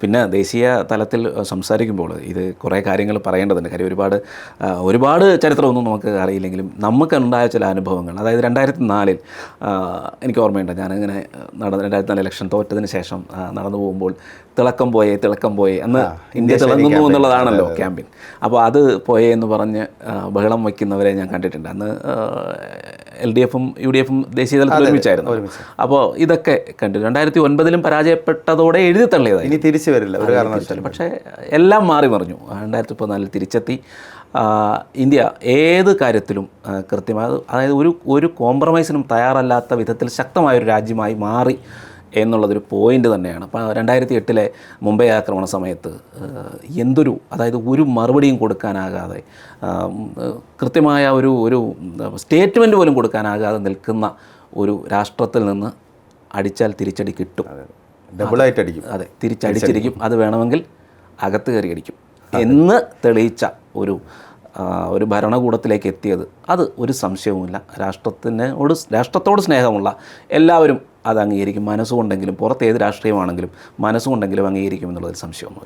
പിന്നെ ദേശീയ തലത്തിൽ സംസാരിക്കുമ്പോൾ ഇത് കുറേ കാര്യങ്ങൾ പറയേണ്ടതുണ്ട്. കാര്യം ഒരുപാട് ചരിത്രമൊന്നും നമുക്ക് അറിയില്ലെങ്കിലും നമുക്കുണ്ടായ ചില അനുഭവങ്ങൾ, അതായത് 2004 എനിക്ക് ഓർമ്മയുണ്ട്. ഞാനിങ്ങനെ 2004 ഇലക്ഷൻ തോറ്റതിന് ശേഷം നടന്നു പോകുമ്പോൾ തിളക്കം പോയേ അന്ന് ഇന്ത്യ തിളങ്ങുന്നു എന്നുള്ളതാണല്ലോ ക്യാമ്പയിൻ. അപ്പോൾ അത് പോയേ എന്ന് പറഞ്ഞ് ബഹളം വയ്ക്കുന്നവരെ ഞാൻ കണ്ടിട്ടുണ്ട്. അന്ന് LDFും UDFും ദേശീയ തലത്തിൽ ഒരുമിച്ചായിരുന്നു. അപ്പോൾ ഇതൊക്കെ കണ്ടു. 2009 പരാജയപ്പെട്ടതോടെ എഴുതി തള്ളിയതായി, ഇനി തിരിച്ചു വരില്ല ഒരു കാരണവശാലും. പക്ഷേ എല്ലാം മാറി മറിഞ്ഞു. 2014 തിരിച്ചെത്തി. ഇന്ത്യ ഏത് കാര്യത്തിലും കൃത്യമായി, അതായത് ഒരു കോംപ്രമൈസിനും തയ്യാറല്ലാത്ത വിധത്തിൽ ശക്തമായൊരു രാജ്യമായി മാറി എന്നുള്ളതൊരു പോയിൻ്റ് തന്നെയാണ്. അപ്പോൾ 2008 മുംബൈ ആക്രമണ സമയത്ത് അതായത് ഒരു മറുപടിയും കൊടുക്കാനാകാതെ, കൃത്യമായ ഒരു സ്റ്റേറ്റ്മെൻറ്റ് പോലും കൊടുക്കാനാകാതെ നിൽക്കുന്ന ഒരു രാഷ്ട്രത്തിൽ നിന്ന് അടിച്ചാൽ തിരിച്ചടി കിട്ടും. ഡബിളായിട്ട് അടിക്കും. അതെ, തിരിച്ചടിച്ചിരിക്കും. അത് വേണമെങ്കിൽ അകത്ത് കയറി അടിക്കും എന്ന് തെളിയിച്ച ഒരു ഭരണകൂടത്തിലേക്ക് എത്തിയത്, അത് ഒരു സംശയവുമില്ല. രാഷ്ട്രത്തോട് സ്നേഹമുള്ള എല്ലാവരും അത് അംഗീകരിക്കും. മനസ്സുകൊണ്ടെങ്കിലും, പുറത്ത് ഏത് രാഷ്ട്രീയമാണെങ്കിലും മനസ്സുകൊണ്ടെങ്കിലും അംഗീകരിക്കും എന്നുള്ളതിൽ സംശയമൊന്നുമില്ല.